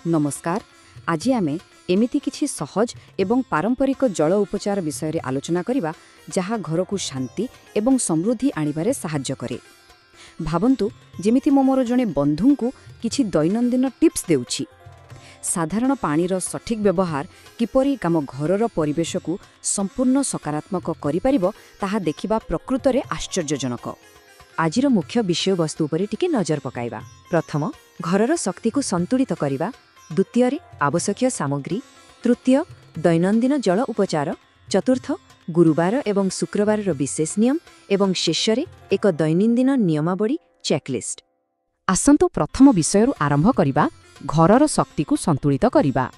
नमस्कार। आज आमे एमिति किछि सहज एवं पारंपरिक जल उपचार विषय आलोचना करिबा जहा घर को शांति एवं समृद्धि आनिबारे साहाय्य करे। भावंतु जेमिति मोर जणे बंधु को किछि दैनंदिन टिप्स देउछि। साधारण पानीर सठिक व्यवहार किपरि काम घरर परिवेश को संपूर्ण सकारात्मक करि परिबो ताहा देखिबा प्रकृतरे आश्चर्यजनक। आजिर मुख्य विषय वस्तु उपरे टिके नजर पकाइबा। प्रथम घरर शक्ति को संतुलित करिबा, द्वितीय आवश्यक सामग्री, तृतीय दैनंदिन जल उपचार, चतुर्थ गुरुवार एवं शुक्रवार विशेष नियम एवं शेषरे एक दैनंदिन नियमावली चेकलिस्ट। आसंतु प्रथम विषयरु आरंभ करिबा, घरर शक्ति को संतुलित करिबा।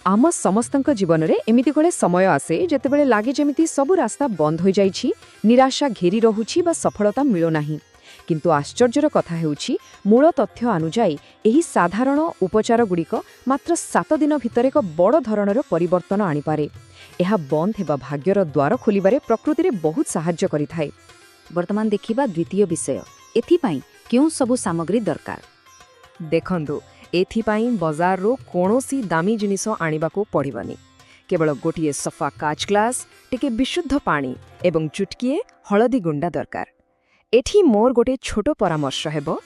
आम समस्तक जीवन में एमिति गले समय आसे जेतेबेले लागे जेमिति सबु रास्ता बंद हो जाइछि, निराशा घेरी रहुछि बा सफलता मिलो नाही। किंतु आश्चर्यर कथा हेउछि मूल तथ्य अनुजाई एही साधारण उपचार गुड़िक मात्र 7 दिन भितर एक बड़ धरणर परिवर्तन आनिपारे। एहा बंद हेबा भाग्यर द्वार खोलिबारे प्रकृति बहुत साहाय्य करिथाए। वर्तमान देखिबा द्वितीय विषय, एथिपाई केउ सबु सामग्री दरकार। देखंतु एथिपाई बाजार रो कोनोसी दामी जिनिस आनिबाको पड़िबनी। केवल गोटिए सफा काच ग्लास, टिके विशुद्ध पानी एवं चुटकिए हळदी गुंडा दरकार। एठी मोर गोटे छोटो परामर्श हेबो,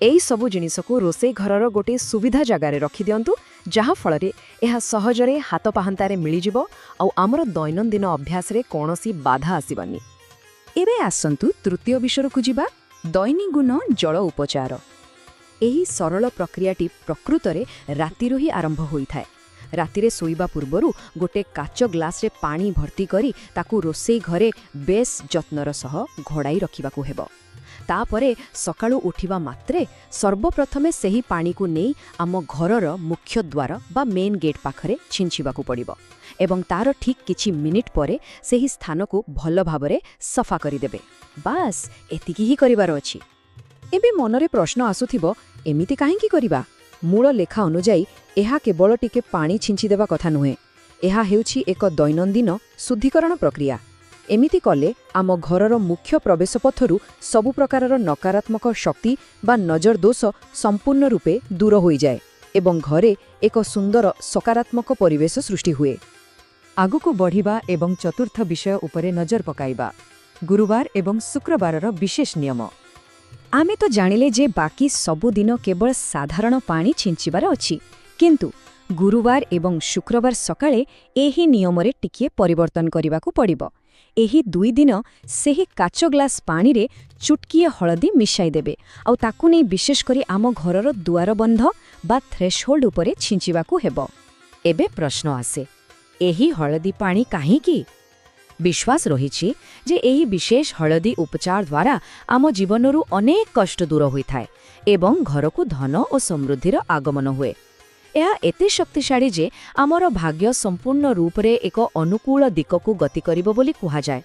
एई सबु जिनिस को रोसे घरर गोटे सुविधा जगारे रखि दियंतु, जहा फलरे एहा सहजरे हाथ पाहांतारे मिली जिवो आउ आमर दैनंदिन अभ्यास रे कोनोसी बाधा आसीबनी। एबे आसंतु तृतीय विषय को जिबा, दैनिक जल उपचार। एही सरल प्रक्रियाटी प्रकृतरे रातिरु ही आरंभ होइथाय। रातिरे सोइबा पूर्वरु गोटे काच ग्लास रे पानी भर्ती करी ताकू रोसेई घरे बेस जत्नर सह घोड़ाई रखिबाकू हेबो। तापरे सकाळु उठिबा मात्रे सर्वप्रथमे सेही पानी को नेई आम घरर मुख्य द्वार बा मेन गेट पाखरे छिंचिबाकू पड़िबो एवं तार ठीक किछि मिनिट परे सेही स्थान को भल भाबरे सफा करि देबे। बास एतिकी ही करिवार अछि। एबे मनरे प्रश्न आसुथिबो, एमिति काहेकि करिबा? मूल लेखा अनुजाई एहा केवल टिके पानी छिंची देबा कथा नुहे। एहा हेउछि एक दैनंदिन शुद्धिकरण प्रक्रिया। एमिति कले आम घरर मुख्य प्रवेश पथरु सबु प्रकारर नकारात्मक शक्ति बा नजर दोष संपूर्ण रूपे दूर होई जाए एवं घरे एक सुंदर सकारात्मक परिवेश सृष्टि हुए। आगुको बढ़िबा एवं चतुर्थ विषय उपरे नजर पकाइबा, गुरुवार एवं शुक्रवारर विशेष नियम। आमे तो जानिले जे बाकी सबु दिन केवल साधारण पानी छिंचिबार अछि, किंतु गुरुवार एवं शुक्रवार सकाळे एही नियमरे टिकिए परिवर्तन करिबाकू पड़िबो। एही 2 दिन सेही काच ग्लास पानी रे चुटकिए हळदी मिसाई देबे आउ ताकू नै विशेष करी आम घरर दुआर बंध बा थ्रेशहोल्ड उपरे छिंचिबाकू हेबो। एबे प्रश्न आसे, एही हळदी पानी काहेकि? विश्वास रहिछि जे एही विशेष हळदी उपचार द्वारा आम जीवनरु अनेक कष्ट दूर होइथाय एवं घरकू धन और समृद्धिर आगमन हुए। यह एते शक्तिशाली जे आमर भाग्य संपूर्ण रूपरे एक अनुकूल दिककू गति करिबो बोली कुहा जाय।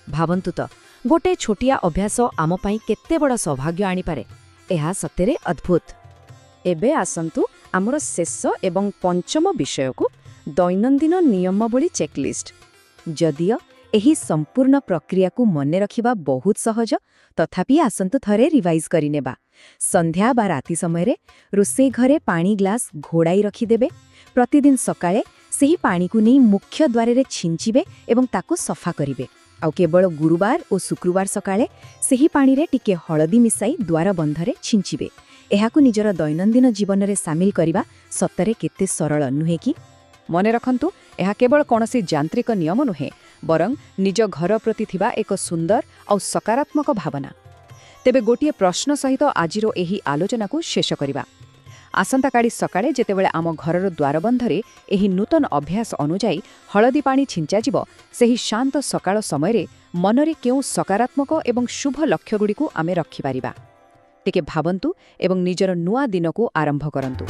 भावंतु तो गोटे छोटिया अभ्यास आम पई केते बड़ सौभाग्य आनी पारे। एहा सतेरे अद्भुत। एबे आसंतु आमर शेष एवं पंचम विषय को, दैनंदिन नियमावली चेकलिस्ट। जदियो एही संपूर्ण प्रक्रिया को मने रखिबा बहुत सहज, तथापि आसंतु थरे रिवाइज करिनेबा। संध्या बा राति समय रे रोसे घरे पानी ग्लास घोड़ाई रखिदेबे। प्रतिदिन सकाळे सेही पानी को नहीं मुख्य द्वारे रे छिंचिबे एवं ताकू सफा करिबे। आउ केवल गुरुवार और शुक्रवार सकाळे सेही पानी रे टिके हळदी मिसाई द्वार बंधरे छिंचिबे। एहाकू निजर दैनंदिन जीवन रे शामिल करिबा सत्तरे केते सरल नुहे कि? मने रखंतु, एहा केवल कोनोसी यांत्रिक नियम नुहे, बरं निज घर प्रति थिबा एक सुंदर और सकारात्मक भावना। तेबे गोटिए प्रश्न सहित आजिरो एही आलोचना को शेष करिबा। आसंता काली सकाळे जेतेबेले आम घरर द्वारबंधरे एही नूतन अभ्यास अनुजाई हळदी पानी छिंचा जिवो, सेही शांत सकाळ समयरे मनरे केउ सकारात्मक एवं शुभ लक्ष्य गुड़िकू आमे रखि पारिबा। टिके भावंतु एवं निजर नुआ दिनकू आरंभ करंतु।